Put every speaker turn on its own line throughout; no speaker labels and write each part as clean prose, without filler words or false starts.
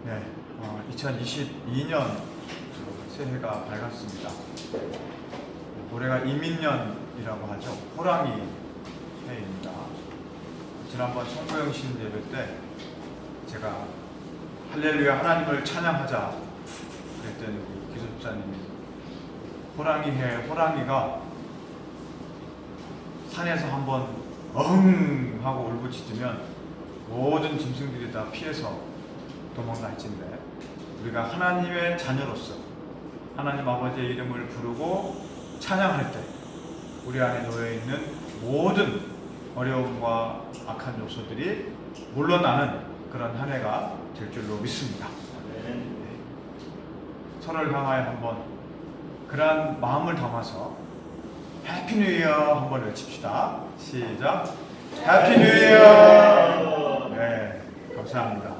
네, 2022년 새해가 밝았습니다. 올해가 이민년이라고 하죠. 호랑이 해입니다. 지난번 성도영신 예배 때 제가 할렐루야 하나님을 찬양하자 그랬더니 기술자님이 호랑이 해, 호랑이가 산에서 한번 어흥 하고 울부짖으면 모든 짐승들이 다 피해서 도망갈진데, 우리가 하나님의 자녀로서 하나님 아버지의 이름을 부르고 찬양할 때 우리 안에 놓여있는 모든 어려움과 악한 요소들이 물러나는 그런 한 해가 될 줄로 믿습니다. 네. 서로를 향하여 한번 그러한 마음을 담아서 해피 뉴 이어 한번 외칩시다. 시작. 해피 뉴 이어. 네, 감사합니다.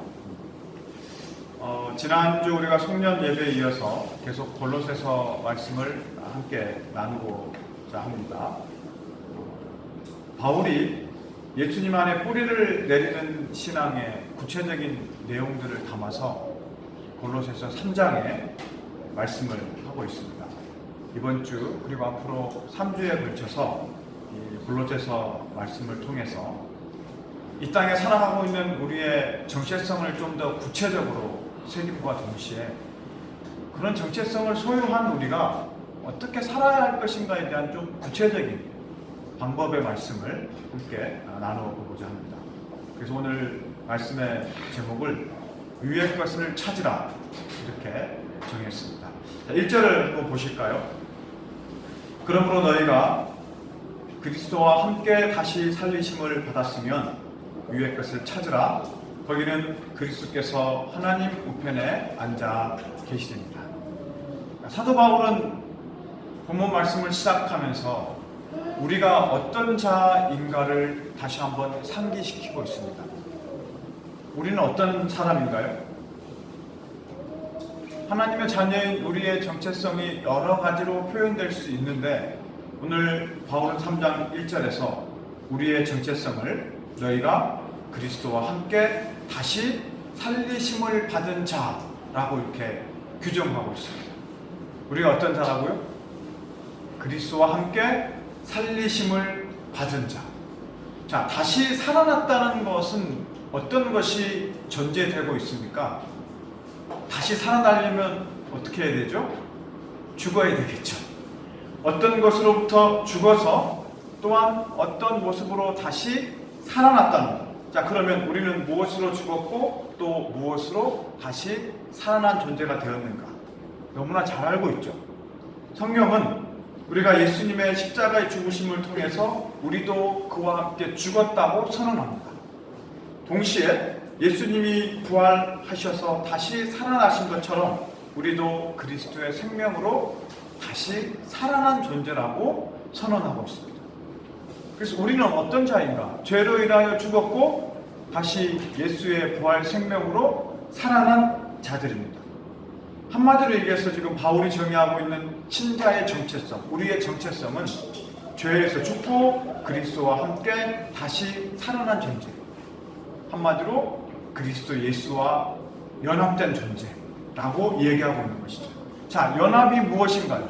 지난주 우리가 송년 예배에 이어서 계속 골로새서 말씀을 함께 나누고자 합니다. 바울이 예수님 안에 뿌리를 내리는 신앙의 구체적인 내용들을 담아서 골로새서 3장에 말씀을 하고 있습니다. 이번 주 그리고 앞으로 3주에 걸쳐서 이 골로새서 말씀을 통해서 이 땅에 살아가고 있는 우리의 정체성을 좀 더 구체적으로 새김과 동시에 그런 정체성을 소유한 우리가 어떻게 살아야 할 것인가에 대한 좀 구체적인 방법의 말씀을 함께 나누어 보고자 합니다. 그래서 오늘 말씀의 제목을 위의 것을 찾으라 이렇게 정했습니다. 자, 1절을 한번 보실까요? 그러므로 너희가 그리스도와 함께 다시 살리심을 받았으면 위의 것을 찾으라. 거기는 그리스도께서 하나님 우편에 앉아 계시됩니다. 사도 바울은 본문 말씀을 시작하면서 우리가 어떤 자인가를 다시 한번 상기시키고 있습니다. 우리는 어떤 사람인가요? 하나님의 자녀인 우리의 정체성이 여러 가지로 표현될 수 있는데, 오늘 바울은 3장 1절에서 우리의 정체성을 너희가 그리스도와 함께 다시 살리심을 받은 자라고 이렇게 규정하고 있습니다. 우리가 어떤 자라고요? 그리스도와 함께 살리심을 받은 자. 자, 다시 살아났다는 것은 어떤 것이 전제되고 있습니까? 다시 살아나려면 어떻게 해야 되죠? 죽어야 되겠죠. 어떤 것으로부터 죽어서 또한 어떤 모습으로 다시 살아났다는 것. 자, 그러면 우리는 무엇으로 죽었고 또 무엇으로 다시 살아난 존재가 되었는가? 너무나 잘 알고 있죠. 성경은 우리가 예수님의 십자가의 죽으심을 통해서 우리도 그와 함께 죽었다고 선언합니다. 동시에 예수님이 부활하셔서 다시 살아나신 것처럼 우리도 그리스도의 생명으로 다시 살아난 존재라고 선언하고 있습니다. 그래서 우리는 어떤 자인가? 죄로 인하여 죽었고 다시 예수의 부활 생명으로 살아난 자들입니다. 한마디로 얘기해서 지금 바울이 정의하고 있는 신자의 정체성, 우리의 정체성은 죄에서 죽고 그리스도와 함께 다시 살아난 존재. 한마디로 그리스도 예수와 연합된 존재라고 얘기하고 있는 것이죠. 자, 연합이 무엇인가요?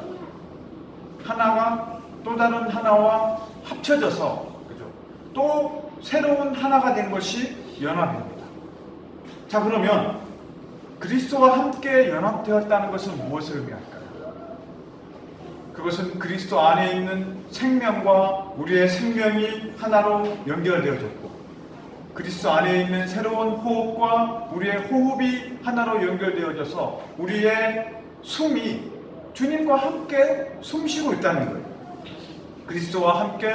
하나가 또 다른 하나와 합쳐져서, 그죠? 또 새로운 하나가 된 것이 연합입니다. 자, 그러면 그리스도와 함께 연합되었다는 것은 무엇을 의미할까요? 그것은 그리스도 안에 있는 생명과 우리의 생명이 하나로 연결되어졌고, 그리스도 안에 있는 새로운 호흡과 우리의 호흡이 하나로 연결되어져서 우리의 숨이 주님과 함께 숨쉬고 있다는 거예요. 그리스도와 함께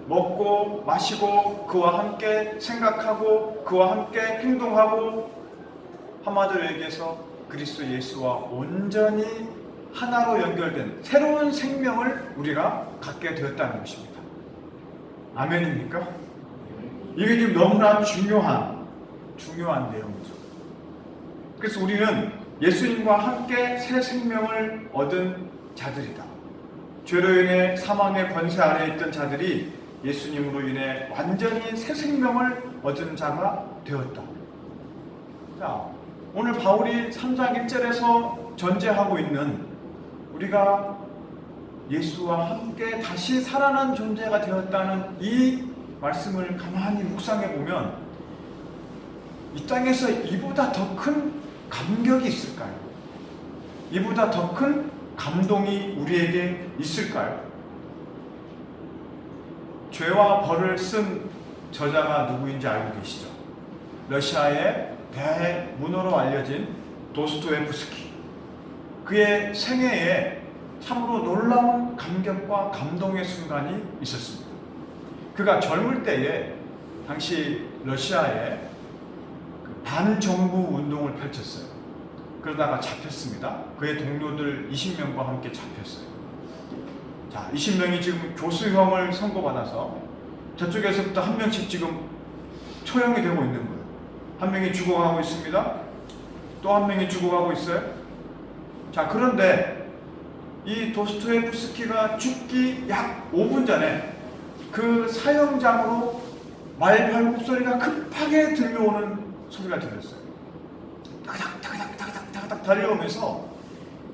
먹고 마시고 그와 함께 생각하고 그와 함께 행동하고, 한마디로 얘기해서 그리스도 예수와 온전히 하나로 연결된 새로운 생명을 우리가 갖게 되었다는 것입니다. 아멘입니까? 이게 지금 너무나 중요한 내용이죠. 그래서 우리는 예수님과 함께 새 생명을 얻은 자들이다. 죄로 인해 사망의 권세 아래에 있던 자들이 예수님으로 인해 완전히 새 생명을 얻은 자가 되었다. 자, 오늘 바울이 3장 1절에서 전제하고 있는 우리가 예수와 함께 다시 살아난 존재가 되었다는 이 말씀을 가만히 묵상해 보면 이 땅에서 이보다 더 큰 감격이 있을까요? 이보다 더 큰 감동이 우리에게 있을까요? 죄와 벌을 쓴 저자가 누구인지 알고 계시죠? 러시아의 대문호로 알려진 도스토옙스키. 그의 생애에 참으로 놀라운 감격과 감동의 순간이 있었습니다. 그가 젊을 때에 당시 러시아에 반정부 운동을 펼쳤어요. 그러다가 잡혔습니다. 그의 동료들 20명과 함께 잡혔어요. 자, 20명이 지금 교수형을 선고받아서 저쪽에서부터 한 명씩 지금 처형이 되고 있는 거예요. 한 명이 죽어가고 있습니다. 또 한 명이 죽어가고 있어요. 자, 그런데 이 도스토옙스키가 죽기 약 5분 전에 그 사형장으로 말발굽 소리가 급하게 들려오는 소리가 들렸어요. 타그닥 타그닥 타그닥 타그닥 달려오면서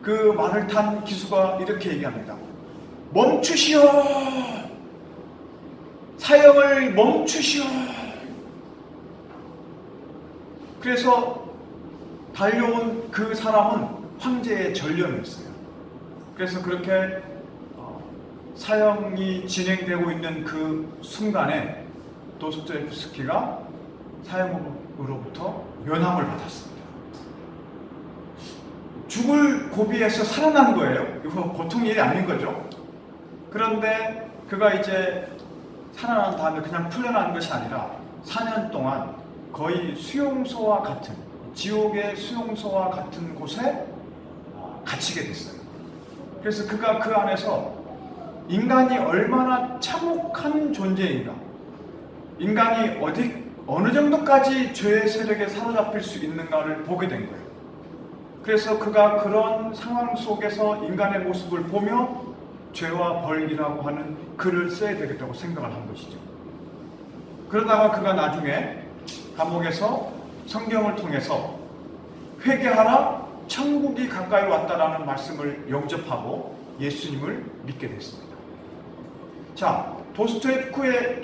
그 말을 탄 기수가 이렇게 얘기합니다. 멈추시오! 사형을 멈추시오! 그래서 달려온 그 사람은 황제의 전령이었어요. 그래서 그렇게 사형이 진행되고 있는 그 순간에 도스토옙스키가 사형으로부터 면함을 받았습니다. 죽을 고비에서 살아난 거예요. 이거 보통 일이 아닌 거죠. 그런데 그가 이제 살아난 다음에 그냥 풀려나는 것이 아니라 4년 동안 거의 수용소와 같은, 지옥의 수용소와 같은 곳에 갇히게 됐어요. 그래서 그가 그 안에서 인간이 얼마나 참혹한 존재인가, 인간이 어느 정도까지 죄의 세력에 사로잡힐 수 있는가를 보게 된 거예요. 그래서 그가 그런 상황 속에서 인간의 모습을 보며 죄와 벌이라고 하는 글을 써야 되겠다고 생각을 한 것이죠. 그러다가 그가 나중에 감옥에서 성경을 통해서 회개하라, 천국이 가까이 왔다라는 말씀을 영접하고 예수님을 믿게 됐습니다. 자, 도스토옙스키의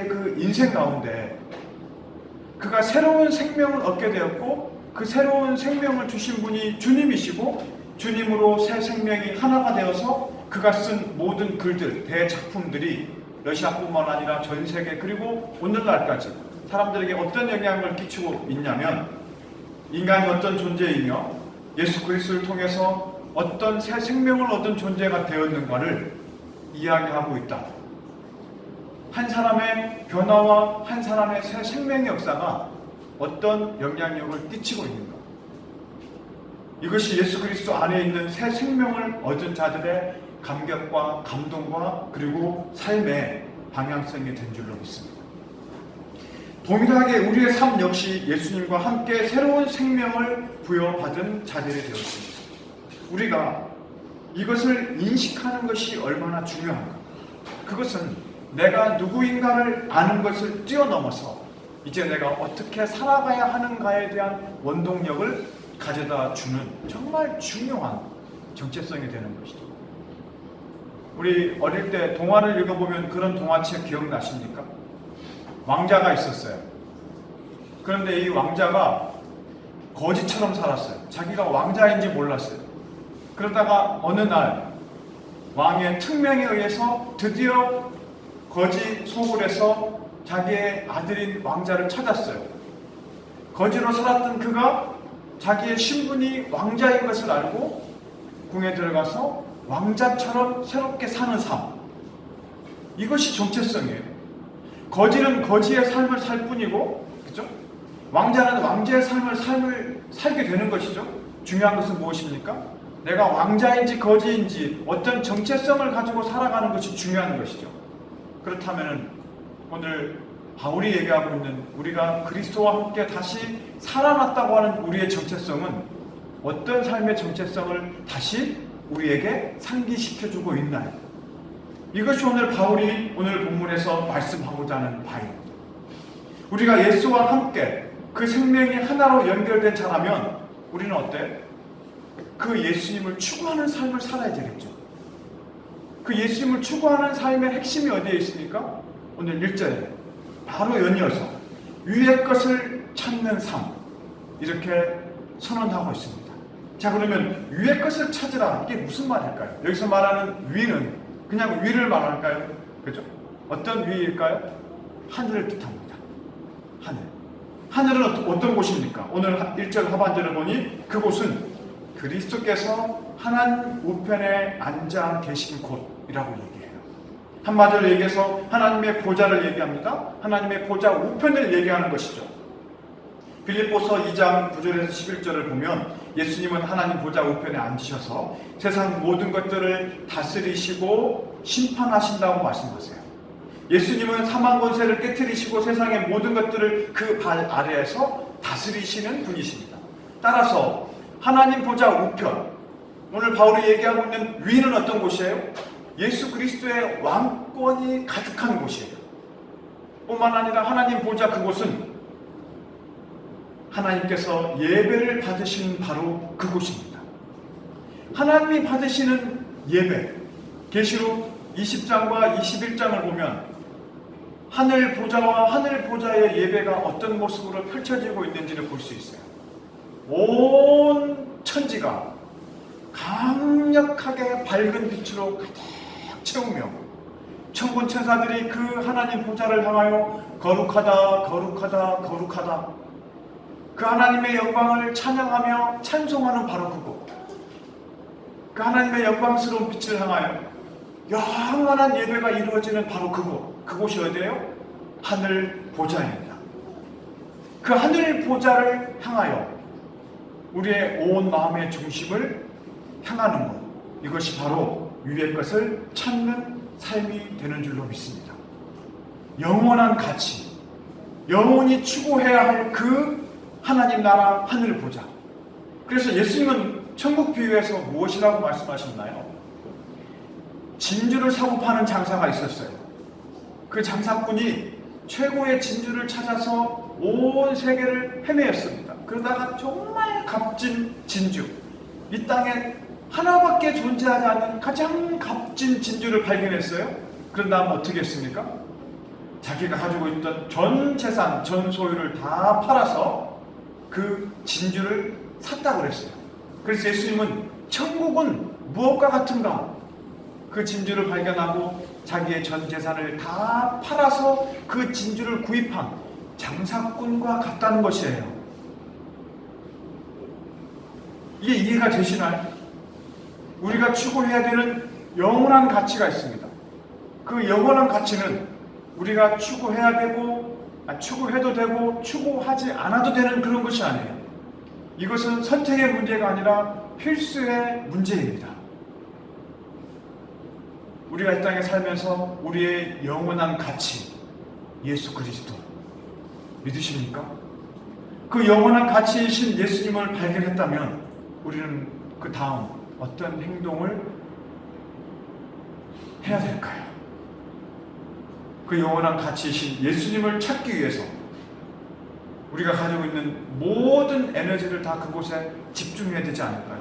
그 인생 가운데 그가 새로운 생명을 얻게 되었고, 그 새로운 생명을 주신 분이 주님이시고, 주님으로 새 생명이 하나가 되어서 그가 쓴 모든 글들, 대작품들이 러시아뿐만 아니라 전 세계 그리고 오늘날까지 사람들에게 어떤 영향을 끼치고 있냐면, 인간이 어떤 존재이며 예수 그리스도를 통해서 어떤 새 생명을 얻은 존재가 되었는가를 이야기하고 있다. 한 사람의 변화와 한 사람의 새 생명의 역사가 어떤 영향력을 끼치고 있는가. 이것이 예수 그리스도 안에 있는 새 생명을 얻은 자들의 감격과 감동과 그리고 삶의 방향성이 된 줄로 믿습니다. 동일하게 우리의 삶 역시 예수님과 함께 새로운 생명을 부여받은 자들이 되었습니다. 우리가 이것을 인식하는 것이 얼마나 중요한가. 그것은 내가 누구인가를 아는 것을 뛰어넘어서 이제 내가 어떻게 살아가야 하는가에 대한 원동력을 가져다 주는 정말 중요한 정체성이 되는 것이죠. 우리 어릴 때 동화를 읽어보면 그런 동화책 기억나십니까? 왕자가 있었어요. 그런데 이 왕자가 거지처럼 살았어요. 자기가 왕자인지 몰랐어요. 그러다가 어느 날 왕의 특명에 의해서 드디어 거지 소굴에서 자기의 아들인 왕자를 찾았어요. 거지로 살았던 그가 자기의 신분이 왕자인 것을 알고 궁에 들어가서 왕자처럼 새롭게 사는 삶. 이것이 정체성이에요. 거지는 거지의 삶을 살 뿐이고, 그죠? 왕자는 왕자의 삶을 살게 되는 것이죠. 중요한 것은 무엇입니까? 내가 왕자인지 거지인지 어떤 정체성을 가지고 살아가는 것이 중요한 것이죠. 그렇다면 오늘 바울이 얘기하고 있는 우리가 그리스도와 함께 다시 살아났다고 하는 우리의 정체성은 어떤 삶의 정체성을 다시 우리에게 상기시켜주고 있나요? 이것이 오늘 바울이 오늘 본문에서 말씀하고자 하는 바입니다. 우리가 예수와 함께 그 생명이 하나로 연결된 자라면 우리는 어때? 그 예수님을 추구하는 삶을 살아야 되겠죠. 그 예수님을 추구하는 삶의 핵심이 어디에 있습니까? 오늘 1절에 바로 연이어서 위의 것을 찾는 삶, 이렇게 선언하고 있습니다. 자, 그러면 위의 것을 찾으라, 이게 무슨 말일까요? 여기서 말하는 위는 그냥 위를 말할까요? 그죠? 어떤 위일까요? 하늘을 뜻합니다. 하늘. 하늘은 어떤 곳입니까? 오늘 1절 하반절을 보니 그곳은 그리스도께서 하나님 우편에 앉아 계신 곳이라고 얘기해요. 한마디로 얘기해서 하나님의 보좌를 얘기합니다. 하나님의 보좌 우편을 얘기하는 것이죠. 빌립보서 2장 9절에서 11절을 보면 예수님은 하나님 보좌 우편에 앉으셔서 세상 모든 것들을 다스리시고 심판하신다고 말씀하세요. 예수님은 사망 권세를 깨트리시고 세상의 모든 것들을 그 발 아래에서 다스리시는 분이십니다. 따라서 하나님 보좌 우편, 오늘 바울이 얘기하고 있는 위는 어떤 곳이에요? 예수 그리스도의 왕권이 가득한 곳이에요. 뿐만 아니라 하나님 보좌 그곳은 하나님께서 예배를 받으시는 바로 그곳입니다. 하나님이 받으시는 예배, 계시록 20장과 21장을 보면 하늘 보좌와 하늘 보좌의 예배가 어떤 모습으로 펼쳐지고 있는지를 볼 수 있어요. 온 천지가 강력하게 밝은 빛으로 가득 채우며 천군 천사들이 그 하나님 보좌를 향하여 거룩하다 거룩하다 거룩하다, 그 하나님의 영광을 찬양하며 찬송하는 바로 그곳, 그 하나님의 영광스러운 빛을 향하여 영원한 예배가 이루어지는 바로 그곳이 어디예요? 하늘 보좌입니다. 그 하늘 보좌를 향하여 우리의 온 마음의 중심을 향하는 것, 이것이 바로 위의 것을 찾는 삶이 되는 줄로 믿습니다. 영원한 가치, 영원히 추구해야 할 그 하나님 나라 하늘 보좌. 그래서 예수님은 천국 비유에서 무엇이라고 말씀하셨나요? 진주를 사고 파는 장사가 있었어요. 그 장사꾼이 최고의 진주를 찾아서 온 세계를 헤매었습니다. 그러다가 정말 값진 진주, 이 땅에 하나밖에 존재하지 않는 가장 값진 진주를 발견했어요. 그런 다음 어떻게 했습니까? 자기가 가지고 있던 전 재산, 전 소유를 다 팔아서 그 진주를 샀다고 그랬어요. 그래서 예수님은 천국은 무엇과 같은가? 그 진주를 발견하고 자기의 전 재산을 다 팔아서 그 진주를 구입한 장사꾼과 같다는 것이에요. 이게 이해가 되시나요? 우리가 추구해야 되는 영원한 가치가 있습니다. 그 영원한 가치는 우리가 추구해야 되고, 추구해도 되고 추구하지 않아도 되는 그런 것이 아니에요. 이것은 선택의 문제가 아니라 필수의 문제입니다. 우리가 이 땅에 살면서 우리의 영원한 가치, 예수 그리스도 믿으십니까? 그 영원한 가치이신 예수님을 발견했다면 우리는 그 다음 어떤 행동을 해야 될까요? 그 영원한 가치이신 예수님을 찾기 위해서 우리가 가지고 있는 모든 에너지를 다 그곳에 집중해야 되지 않을까요?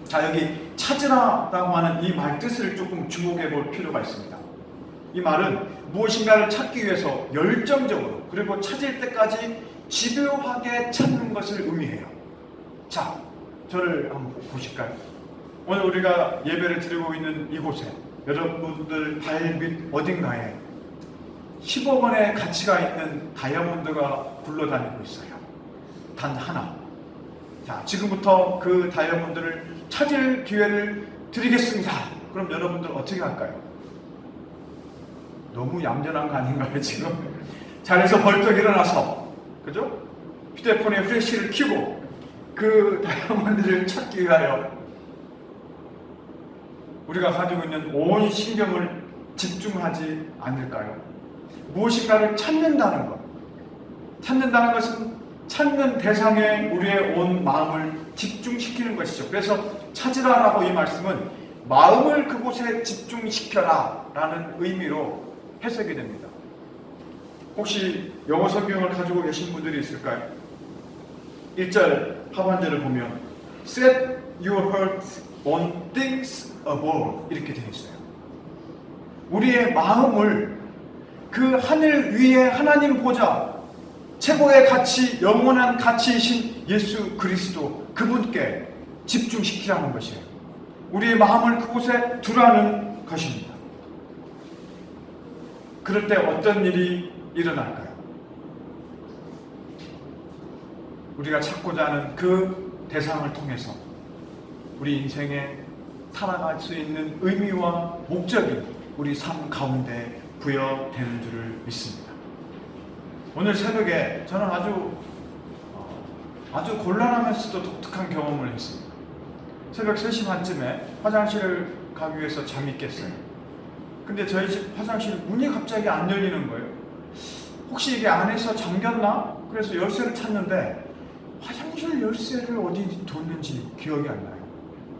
자, 여기 찾으라라고 하는 이 말 뜻을 조금 주목해 볼 필요가 있습니다. 이 말은 무엇인가를 찾기 위해서 열정적으로, 그리고 찾을 때까지 집요하게 찾는 것을 의미해요. 자, 저를 한번 보실까요? 오늘 우리가 예배를 드리고 있는 이곳에 여러분들 발밑 어딘가에 10억 원의 가치가 있는 다이아몬드가 굴러다니고 있어요. 단 하나. 자, 지금부터 그 다이아몬드를 찾을 기회를 드리겠습니다. 그럼 여러분들 어떻게 할까요? 너무 얌전한 거 아닌가요, 지금? 자리에서 벌떡 일어나서, 그죠? 휴대폰에 플래시를 켜고 그 다이아몬드를 찾기 위하여 우리가 가지고 있는 온 신경을 집중하지 않을까요? 무엇인가를 찾는다는 것. 찾는다는 것은 찾는 대상에 우리의 온 마음을 집중시키는 것이죠. 그래서 찾으라라고 이 말씀은 마음을 그곳에 집중시켜라 라는 의미로 해석이 됩니다. 혹시 영어 성경을 가지고 계신 분들이 있을까요? 1절 하반절을 보면 Set your heart on things above 이렇게 되어 있어요. 우리의 마음을 그 하늘 위에 하나님 보좌 최고의 가치, 영원한 가치이신 예수 그리스도 그분께 집중시키라는 것이에요. 우리의 마음을 그곳에 두라는 것입니다. 그럴 때 어떤 일이 일어날까요? 우리가 찾고자 하는 그 대상을 통해서 우리 인생에 살아갈 수 있는 의미와 목적이 우리 삶 가운데 부여되는 줄을 믿습니다. 오늘 새벽에 저는 아주 곤란하면서도 독특한 경험을 했습니다. 새벽 3시 반쯤에 화장실을 가기 위해서 잠이 깼어요. 근데 저희 집 화장실 문이 갑자기 안 열리는 거예요. 혹시 이게 안에서 잠겼나? 그래서 열쇠를 찾는데 화장실 열쇠를 어디 뒀는지 기억이 안 나요.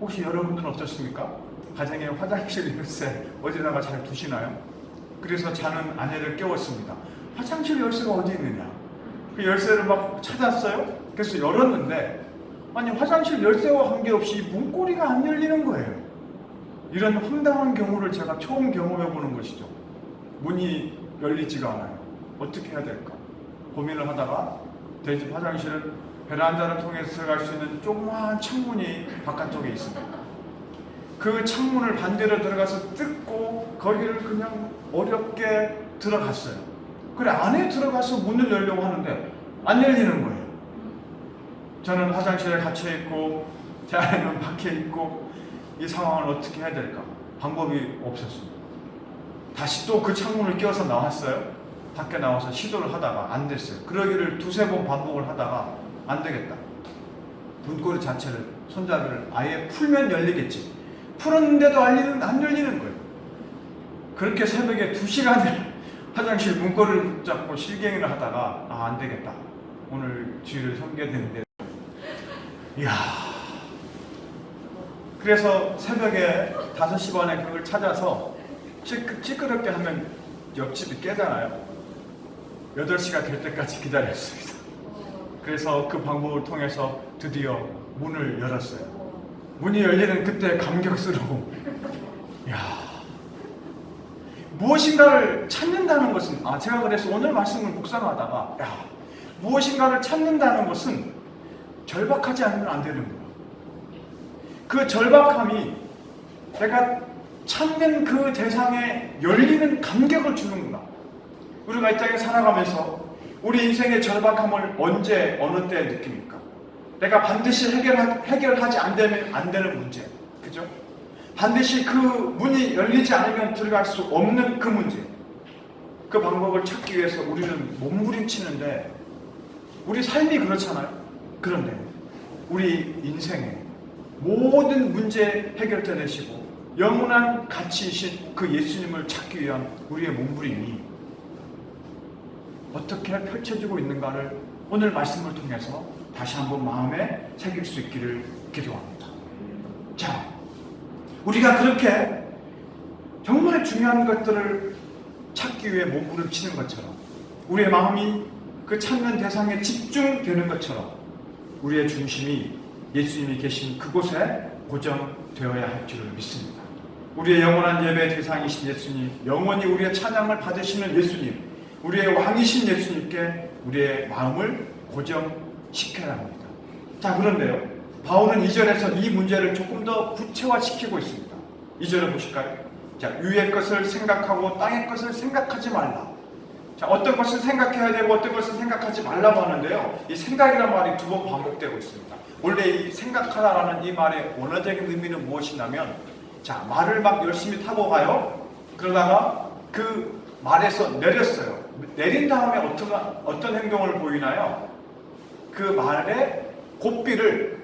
혹시 여러분들은 어떻습니까? 가정에 화장실 열쇠 어디다가 잘 두시나요? 그래서 자는 아내를 깨웠습니다. 화장실 열쇠가 어디 있느냐? 그 열쇠를 막 찾았어요. 그래서 열었는데 아니 화장실 열쇠와 관계없이 문고리가 안 열리는 거예요. 이런 황당한 경우를 제가 처음 경험해보는 것이죠. 문이 열리지가 않아요. 어떻게 해야 될까? 고민을 하다가 저희 집 화장실은 베란다를 통해서 들어갈 수 있는 조그마한 창문이 바깥쪽에 있습니다. 그 창문을 반대로 들어가서 뜯고 거기를 그냥 어렵게 들어갔어요. 그래 안에 들어가서 문을 열려고 하는데 안 열리는 거예요. 저는 화장실에 갇혀있고 제 아내는 밖에 있고 이 상황을 어떻게 해야 될까? 방법이 없었습니다. 다시 또 그 창문을 끼워서 나왔어요. 밖에 나와서 시도를 하다가 안 됐어요. 그러기를 2-3번 반복을 하다가 안 되겠다. 문고리 자체를 손잡이를 아예 풀면 열리겠지. 풀었는데도 안 열리는 거예요. 그렇게 새벽에 2시간을 화장실 문고리를 붙잡고 실갱이를 하다가 안 되겠다. 오늘 주일을 섬겨야 되는데 이야. 그래서 새벽에 5시 반에 그걸 찾아서 시끄럽게 하면 옆집이 깨잖아요. 8시가 될 때까지 기다렸습니다. 그래서 그 방법을 통해서 드디어 문을 열었어요. 문이 열리는 그때 감격스러움. 이야. 무엇인가를 찾는다는 것은 제가 그래서 오늘 말씀을 묵상하다가 무엇인가를 찾는다는 것은 절박하지 않으면 안 되는 거예요. 그 절박함이 내가 찾는 그 대상에 열리는 감격을 주는구나. 우리가 이 땅에 살아가면서 우리 인생의 절박함을 언제 어느 때 느낍니까? 내가 반드시 해결하지 안 되는 문제, 그죠? 반드시 그 문이 열리지 않으면 들어갈 수 없는 그 문제, 그 방법을 찾기 위해서 우리는 몸부림치는데 우리 삶이 그렇잖아요. 그런데 우리 인생의 모든 문제 해결자 되시고 영원한 가치이신 그 예수님을 찾기 위한 우리의 몸부림이 어떻게 펼쳐지고 있는가를 오늘 말씀을 통해서 다시 한번 마음에 새길 수 있기를 기도합니다. 자, 우리가 그렇게 정말 중요한 것들을 찾기 위해 몸부림치는 것처럼 우리의 마음이 그 찾는 대상에 집중되는 것처럼 우리의 중심이 예수님이 계신 그곳에 고정되어야 할 줄을 믿습니다. 우리의 영원한 예배의 대상이신 예수님, 영원히 우리의 찬양을 받으시는 예수님, 우리의 왕이신 예수님께 우리의 마음을 고정시켜야 합니다. 자, 그런데요, 바울은 2절에서 이 문제를 조금 더 구체화시키고 있습니다. 2절을 보실까요? 자, 위의 것을 생각하고 땅의 것을 생각하지 말라. 자, 어떤 것을 생각해야 되고 어떤 것을 생각하지 말라고 하는데요, 이 생각이라는 말이 2번 반복되고 있습니다. 원래 이 생각하다라는 이 말의 원어적인 의미는 무엇이냐면, 자, 말을 막 열심히 타고 가요. 그러다가 그 말에서 내렸어요. 내린 다음에 어떤 행동을 보이나요? 그 말의 고삐를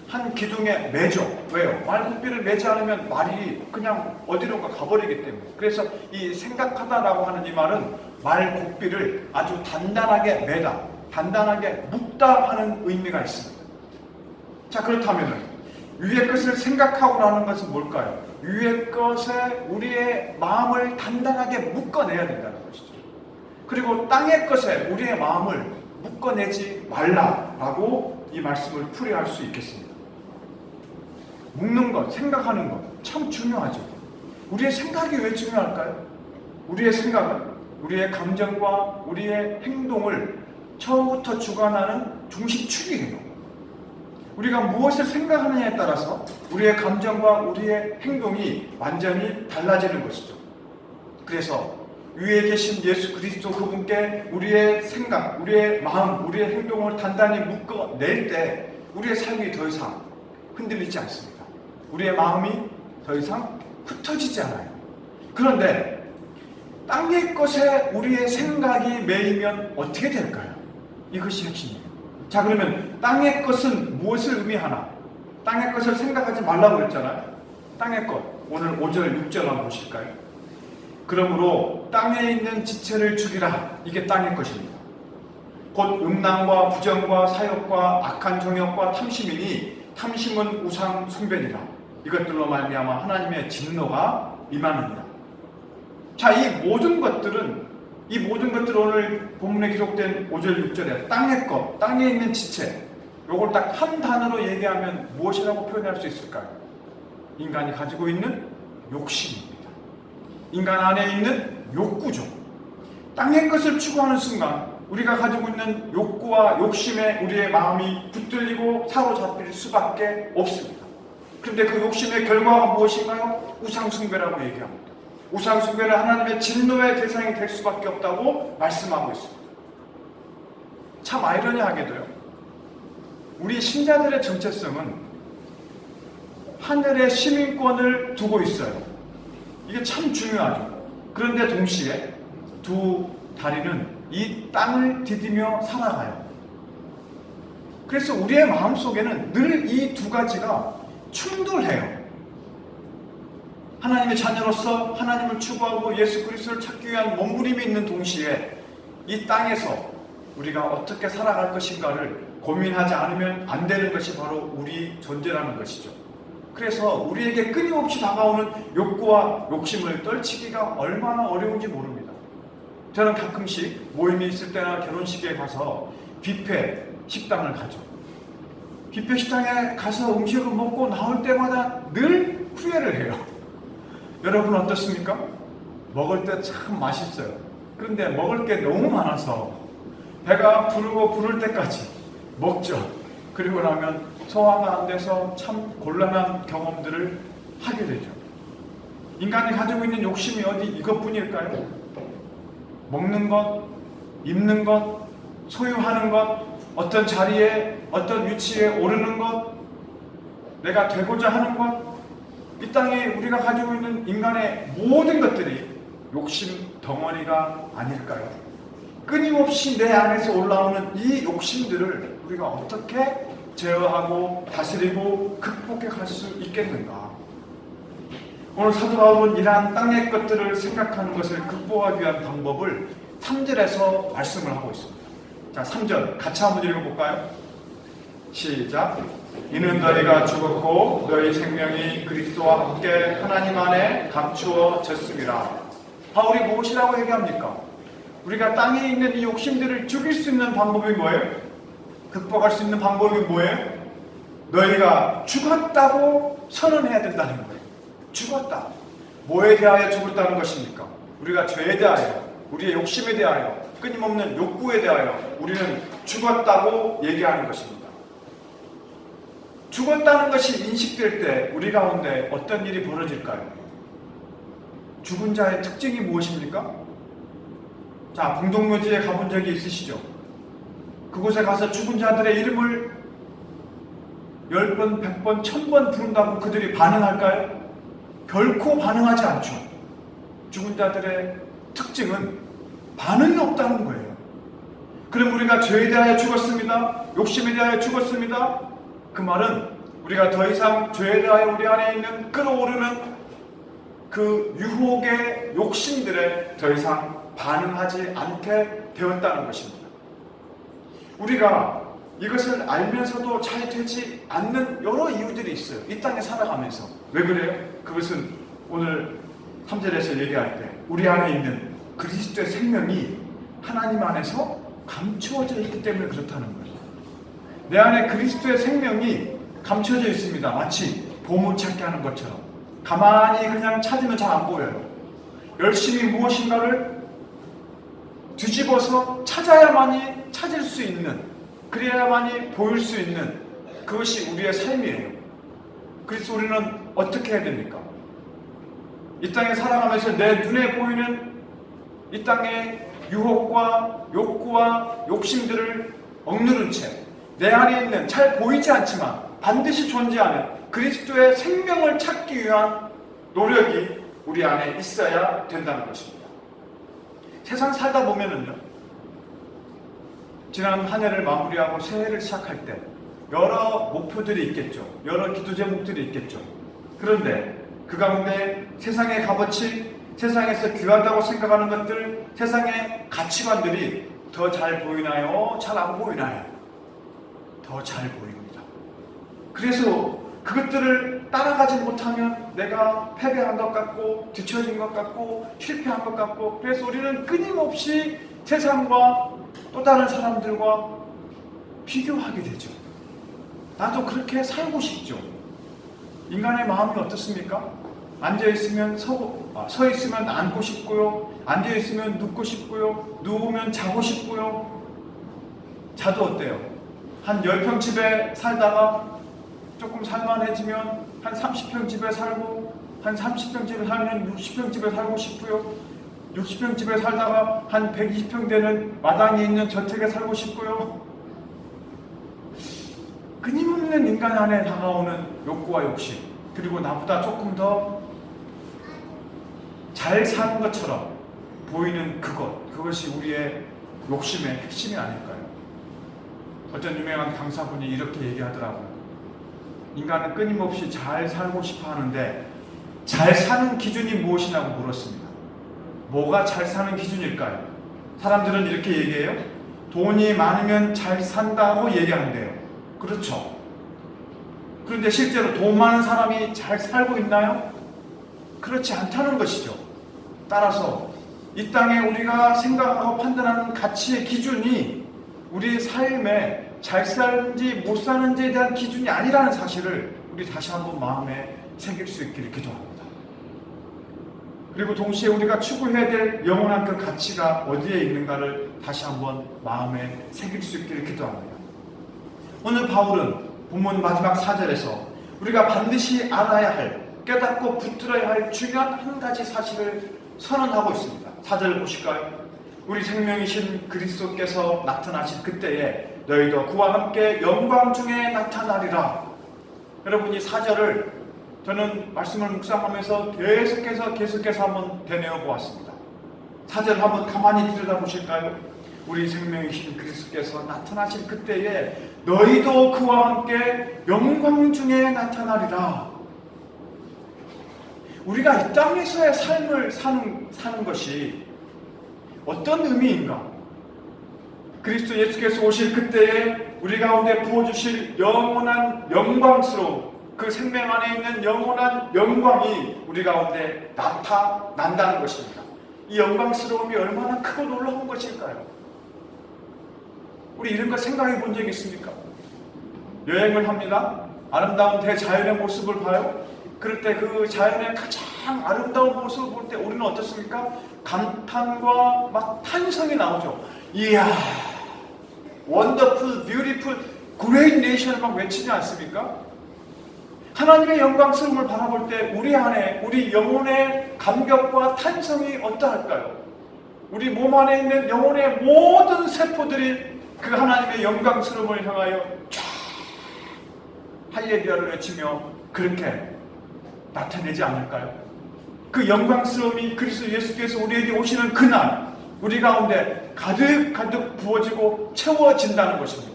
한 기둥에 매죠. 왜요? 말 고삐를 매지 않으면 말이 그냥 어디론가 가버리기 때문에. 그래서 이 생각하다라고 하는 이 말은 말 고삐를 아주 단단하게 매다, 단단하게 묶다 하는 의미가 있습니다. 자, 그렇다면 위의 것을 생각하고 하는 것은 뭘까요? 위의 것에 우리의 마음을 단단하게 묶어내야 된다는 것이죠. 그리고 땅의 것에 우리의 마음을 묶어내지 말라라고 이 말씀을 풀이할 수 있겠습니다. 묶는 것, 생각하는 것 참 중요하죠. 우리의 생각이 왜 중요할까요? 우리의 생각은 우리의 감정과 우리의 행동을 처음부터 주관하는 중심축이에요. 우리가 무엇을 생각하느냐에 따라서 우리의 감정과 우리의 행동이 완전히 달라지는 것이죠. 그래서 위에 계신 예수 그리스도 그분께 우리의 생각, 우리의 마음, 우리의 행동을 단단히 묶어낼 때 우리의 삶이 더 이상 흔들리지 않습니다. 우리의 마음이 더 이상 흩어지지 않아요. 그런데 땅의 것에 우리의 생각이 매이면 어떻게 될까요? 이것이 핵심이에요. 자, 그러면 땅의 것은 무엇을 의미하나? 땅의 것을 생각하지 말라고 그랬잖아요. 땅의 것, 오늘 5절, 6절 한번 보실까요? 그러므로 땅에 있는 지체를 죽이라. 이게 땅의 것입니다. 곧 음란과 부정과 사욕과 악한 정욕과 탐심이니 탐심은 우상 숭배니라. 이것들로 말미암아 하나님의 진노가 임하느니라. 자, 이 모든 것들은 오늘 본문에 기록된 5절, 6절에 땅의 것, 땅에 있는 지체, 요걸 딱 한 단어로 얘기하면 무엇이라고 표현할 수 있을까요? 인간이 가지고 있는 욕심입니다. 인간 안에 있는 욕구죠. 땅의 것을 추구하는 순간 우리가 가지고 있는 욕구와 욕심에 우리의 마음이 붙들리고 사로잡힐 수밖에 없습니다. 그런데 그 욕심의 결과가 무엇인가요? 우상숭배라고 얘기합니다. 우상숭배는 하나님의 진노의 대상이 될 수밖에 없다고 말씀하고 있습니다. 참 아이러니하게도요, 우리 신자들의 정체성은 하늘의 시민권을 두고 있어요. 이게 참 중요하죠. 그런데 동시에 두 다리는 이 땅을 디디며 살아가요. 그래서 우리의 마음속에는 늘 이 두 가지가 충돌해요. 하나님의 자녀로서 하나님을 추구하고 예수 그리스도를 찾기 위한 몸부림이 있는 동시에 이 땅에서 우리가 어떻게 살아갈 것인가를 고민하지 않으면 안 되는 것이 바로 우리 존재라는 것이죠. 그래서 우리에게 끊임없이 다가오는 욕구와 욕심을 떨치기가 얼마나 어려운지 모릅니다. 저는 가끔씩 모임이 있을 때나 결혼식에 가서 뷔페 식당을 가죠. 뷔페 식당에 가서 음식을 먹고 나올 때마다 늘 후회를 해요. 여러분 어떻습니까? 먹을 때 참 맛있어요. 그런데 먹을 게 너무 많아서 배가 부르고 부를 때까지 먹죠. 그리고 나면 소화가 안 돼서 참 곤란한 경험들을 하게 되죠. 인간이 가지고 있는 욕심이 어디 이것뿐일까요? 먹는 것, 입는 것, 소유하는 것, 어떤 자리에, 어떤 위치에 오르는 것, 내가 되고자 하는 것, 이 땅에 우리가 가지고 있는 인간의 모든 것들이 욕심 덩어리가 아닐까요? 끊임없이 내 안에서 올라오는 이 욕심들을 우리가 어떻게 제어하고 다스리고 극복해 갈 수 있겠는가? 오늘 사도 바울은 이러한 땅의 것들을 생각하는 것을 극복하기 위한 방법을 3절에서 말씀을 하고 있습니다. 자, 3절 같이 한번 읽어볼까요? 시작. 이는 너희가 죽었고 너희 생명이 그리스도와 함께 하나님 안에 감추어졌음이라. 바울이 무엇이라고 얘기합니까? 우리가 땅에 있는 이 욕심들을 죽일 수 있는 방법이 뭐예요? 극복할 수 있는 방법이 뭐예요? 너희가 죽었다고 선언해야 된다는 거예요. 죽었다. 뭐에 대하여 죽었다는 것입니까? 우리가 죄에 대하여, 우리의 욕심에 대하여, 끊임없는 욕구에 대하여 우리는 죽었다고 얘기하는 것입니다. 죽었다는 것이 인식될 때 우리 가운데 어떤 일이 벌어질까요? 죽은 자의 특징이 무엇입니까? 자, 공동묘지에 가본 적이 있으시죠? 그곳에 가서 죽은 자들의 이름을 10번, 100번, 1000번 부른다고 그들이 반응할까요? 결코 반응하지 않죠. 죽은 자들의 특징은 반응이 없다는 거예요. 그럼 우리가 죄에 대하여 죽었습니다. 욕심에 대하여 죽었습니다. 그 말은 우리가 더 이상 죄에 대하여 우리 안에 있는 끌어오르는 그 유혹의 욕심들에 더 이상 반응하지 않게 되었다는 것입니다. 우리가 이것을 알면서도 잘 되지 않는 여러 이유들이 있어요. 이 땅에 살아가면서. 왜 그래요? 그것은 오늘 3절에서 얘기할 때 우리 안에 있는 그리스도의 생명이 하나님 안에서 감추어져 있기 때문에 그렇다는 거예요. 내 안에 그리스도의 생명이 감춰져 있습니다. 마치 보물찾기 하는 것처럼 가만히 그냥 찾으면 잘 안 보여요. 열심히 무엇인가를 뒤집어서 찾아야만이 찾을 수 있는, 그래야만이 보일 수 있는 그것이 우리의 삶이에요. 그래서 우리는 어떻게 해야 됩니까? 이 땅에 살아가면서 내 눈에 보이는 이 땅의 유혹과 욕구와 욕심들을 억누른 채 내 안에 있는 잘 보이지 않지만 반드시 존재하는 그리스도의 생명을 찾기 위한 노력이 우리 안에 있어야 된다는 것입니다. 세상 살다 보면은요, 지난 한 해를 마무리하고 새해를 시작할 때 여러 목표들이 있겠죠. 여러 기도 제목들이 있겠죠. 그런데 그 가운데 세상의 값어치, 세상에서 귀하다고 생각하는 것들, 세상의 가치관들이 더 잘 보이나요? 잘 안 보이나요? 더 잘 보입니다. 그래서 그것들을 따라가지 못하면 내가 패배한 것 같고 뒤처진 것 같고 실패한 것 같고, 그래서 우리는 끊임없이 세상과 또 다른 사람들과 비교하게 되죠. 나도 그렇게 살고 싶죠. 인간의 마음이 어떻습니까? 앉아있으면 서 있으면 앉고 싶고요, 앉아있으면 눕고 싶고요, 누우면 자고 싶고요. 자도 어때요? 한 10평 집에 살다가 조금 살만해지면 한 30평 집에 살고, 한 30평 집에 살면 60평 집에 살고 싶고요, 60평 집에 살다가 한 120평 되는 마당에 있는 저택에 살고 싶고요. 끊임없는 인간 안에 다가오는 욕구와 욕심, 그리고 나보다 조금 더 잘 사는 것처럼 보이는 그것이 우리의 욕심의 핵심이 아닐까요? 어떤 유명한 강사분이 이렇게 얘기하더라고요. 인간은 끊임없이 잘 살고 싶어 하는데 잘 사는 기준이 무엇이냐고 물었습니다. 뭐가 잘 사는 기준일까요? 사람들은 이렇게 얘기해요. 돈이 많으면 잘 산다고 얘기한대요. 그렇죠. 그런데 실제로 돈 많은 사람이 잘 살고 있나요? 그렇지 않다는 것이죠. 따라서 이 땅에 우리가 생각하고 판단하는 가치의 기준이 우리 삶에 잘 사는지 못 사는지에 대한 기준이 아니라는 사실을 우리 다시 한번 마음에 새길 수 있기를 기도합니다. 그리고 동시에 우리가 추구해야 될 영원한 그 가치가 어디에 있는가를 다시 한번 마음에 새길 수 있기를 기도합니다. 오늘 바울은 본문 마지막 4절에서 우리가 반드시 알아야 할, 깨닫고 붙들어야 할 중요한 한 가지 사실을 선언하고 있습니다. 4절을 보실까요? 우리 생명이신 그리스도께서 나타나실 그때에 너희도 그와 함께 영광 중에 나타나리라. 여러분, 이 4절을 저는 말씀을 묵상하면서 계속해서 한번 되뇌어 보았습니다. 4절 한번 가만히 들여다보실까요? 우리 생명이신 그리스도께서 나타나실 그때에 너희도 그와 함께 영광 중에 나타나리라. 우리가 이 땅에서의 삶을 사는 것이 어떤 의미인가? 그리스도 예수께서 오실 그때에 우리 가운데 부어주실 영원한 영광스러움, 그 생명 안에 있는 영원한 영광이 우리 가운데 나타난다는 것입니다. 이 영광스러움이 얼마나 크고 놀라운 것일까요? 우리 이런 거 생각해 본 적 있습니까? 여행을 합니다. 아름다운 대자연의 모습을 봐요. 그럴 때 그 자연의 가장 아름다운 모습을 볼 때 우리는 어떻습니까? 감탄과 막 탄성이 나오죠. 이야, 원더풀, 뷰티풀, 그레이트 네이션을 막 외치지 않습니까? 하나님의 영광스러움을 바라볼 때 우리 안에, 우리 영혼의 감격과 탄성이 어떠할까요? 우리 몸 안에 있는 영혼의 모든 세포들이 그 하나님의 영광스러움을 향하여 쫙 할렐루야를 외치며 그렇게 나타내지 않을까요? 그 영광스러움이 그리스도 예수께서 우리에게 오시는 그날 우리 가운데 가득 부어지고 채워진다는 것입니다.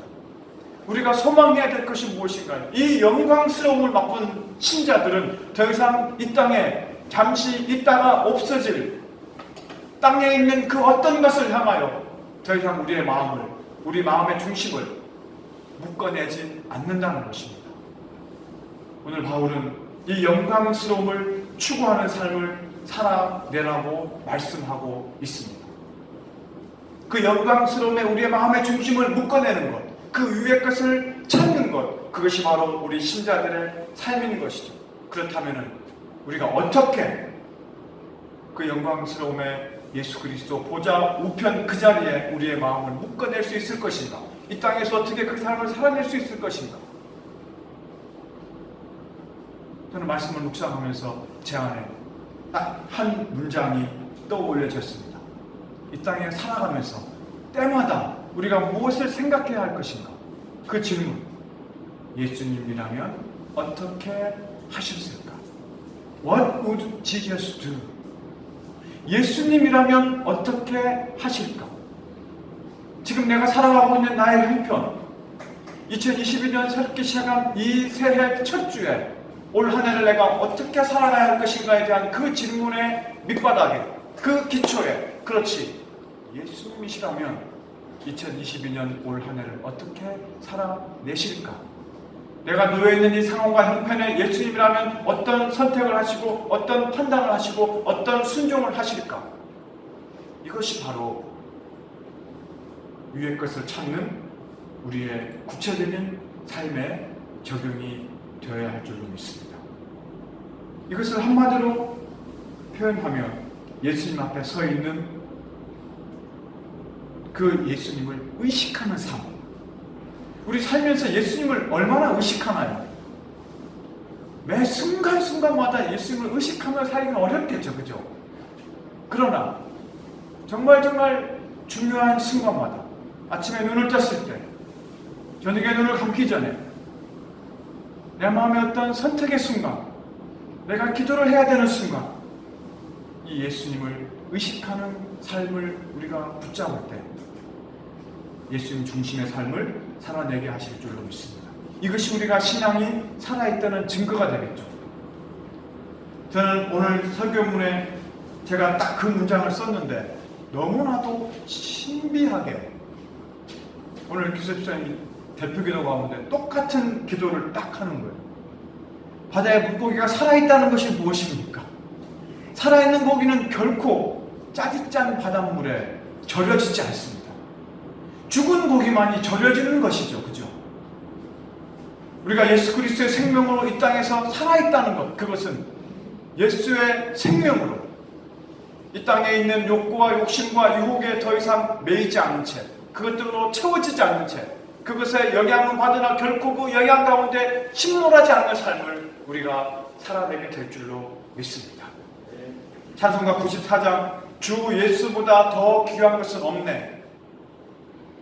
우리가 소망해야 될 것이 무엇인가요? 이 영광스러움을 맛본 신자들은 더 이상 이 땅에 잠시 있다가 없어질 땅에 있는 그 어떤 것을 향하여 더 이상 우리 마음의 중심을 묶어내지 않는다는 것입니다. 오늘 바울은 이 영광스러움을 추구하는 삶을 살아내라고 말씀하고 있습니다. 그 영광스러움에 우리의 마음의 중심을 묶어내는 것, 그 위의 것을 찾는 것, 그것이 바로 우리 신자들의 삶인 것이죠. 그렇다면 우리가 어떻게 그 영광스러움에 예수 그리스도 보좌 우편 그 자리에 우리의 마음을 묶어낼 수 있을 것인가? 이 땅에서 어떻게 그 삶을 살아낼 수 있을 것인가? 저는 말씀을 묵상하면서 제 안에 딱 한 문장이 떠올려졌습니다. 이 땅에 살아가면서 때마다 우리가 무엇을 생각해야 할 것인가? 그 질문. 예수님이라면 어떻게 하셨을까? What would Jesus do? 예수님이라면 어떻게 하실까? 지금 내가 살아가고 있는 나의 형편, 2022년 새롭게 시작한 이 새해 첫 주에 올 한 해를 내가 어떻게 살아가야 할 것인가에 대한 그 질문의 밑바닥에, 그 기초에, 그렇지, 예수님이시라면 2022년 올 한 해를 어떻게 살아내실까? 내가 놓여있는 이 상황과 형편에 예수님이라면 어떤 선택을 하시고 어떤 판단을 하시고 어떤 순종을 하실까? 이것이 바로 위의 것을 찾는 우리의 구체적인 삶에 적용이 되어야 할 줄로 믿습니다. 이것을 한마디로 표현하면 예수님 앞에 서 있는 그 예수님을 의식하는 삶. 우리 살면서 예수님을 얼마나 의식하나요? 매 순간순간마다 예수님을 의식하며 살기는 어렵겠죠, 그죠? 그러나 정말 중요한 순간마다, 아침에 눈을 떴을 때, 저녁에 눈을 감기 전에, 내 마음의 어떤 선택의 순간, 내가 기도를 해야 되는 순간, 이 예수님을 의식하는 삶을 우리가 붙잡을 때 예수님 중심의 삶을 살아내게 하실 줄로 믿습니다. 이것이 우리가 신앙이 살아있다는 증거가 되겠죠. 저는 오늘 설교문에 제가 딱 그 문장을 썼는데 너무나도 신비하게 오늘 기술자님 대표 기도 가운데 똑같은 기도를 딱 하는 거예요. 바다의 물고기가 살아있다는 것이 무엇입니까? 살아있는 고기는 결코 짜릿짠 바닷물에 절여지지 않습니다. 죽은 고기만이 절여지는 것이죠. 그죠? 우리가 예수 그리스도의 생명으로 이 땅에서 살아있다는 것, 그것은 예수의 생명으로 이 땅에 있는 욕구와 욕심과 유혹에 더 이상 매이지 않은 채, 그것들로 채워지지 않는 채, 그것에 영향을 받으나 결코 그 영향 가운데 침몰하지 않는 삶을 우리가 살아내게 될 줄로 믿습니다. 찬송가 94장 주 예수보다 더 귀한 것은 없네.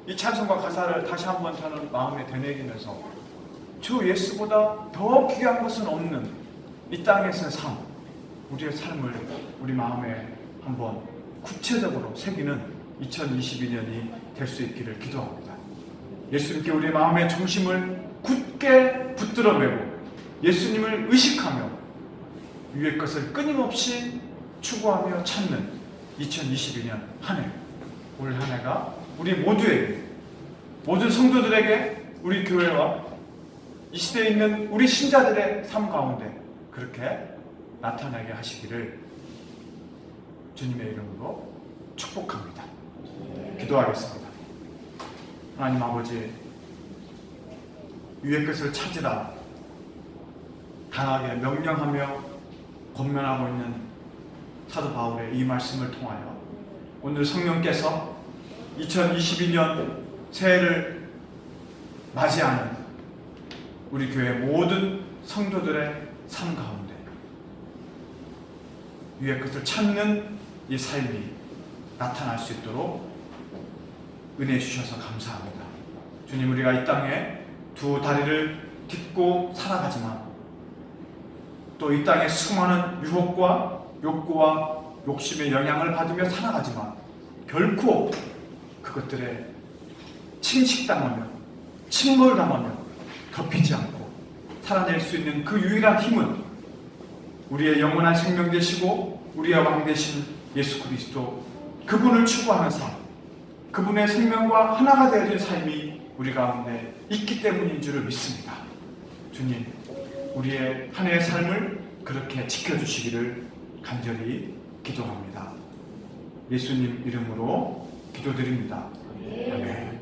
이 찬송가 가사를 다시 한번 저는 마음에 되뇌기면서 주 예수보다 더 귀한 것은 없는 이 땅에서의 삶, 우리의 삶을 우리 마음에 한번 구체적으로 새기는 2022년이 될 수 있기를 기도합니다. 예수님께 우리 마음의 중심을 굳게 붙들어 매고 예수님을 의식하며 위의 것을 끊임없이 추구하며 찾는 2022년 한 해, 올 한 해가 우리 모두에게, 모든 성도들에게, 우리 교회와 이 시대에 있는 우리 신자들의 삶 가운데 그렇게 나타나게 하시기를 주님의 이름으로 축복합니다. 기도하겠습니다. 하나님 아버지, 위의 것을 찾으라 강하게 명령하며 권면하고 있는 사도 바울의 이 말씀을 통하여 오늘 성령께서 2022년 새해를 맞이하는 우리 교회 모든 성도들의 삶 가운데 위의 것을 찾는 이 삶이 나타날 수 있도록 은혜 주셔서 감사합니다. 주님, 우리가 이 땅에 두 다리를 딛고 살아가지만 또 이 땅에 수많은 유혹과 욕구와 욕심의 영향을 받으며 살아가지만 결코 그것들에 침식당하며 침몰당하며 덮이지 않고 살아낼 수 있는 그 유일한 힘은 우리의 영원한 생명 되시고 우리의 왕 되신 예수 그리스도, 그분을 추구하는 삶, 그분의 생명과 하나가 되어진 삶이 우리 가운데 있기 때문인 줄을 믿습니다. 주님, 우리의 한 해의 삶을 그렇게 지켜주시기를 간절히 기도합니다. 예수님 이름으로 기도드립니다. 아멘.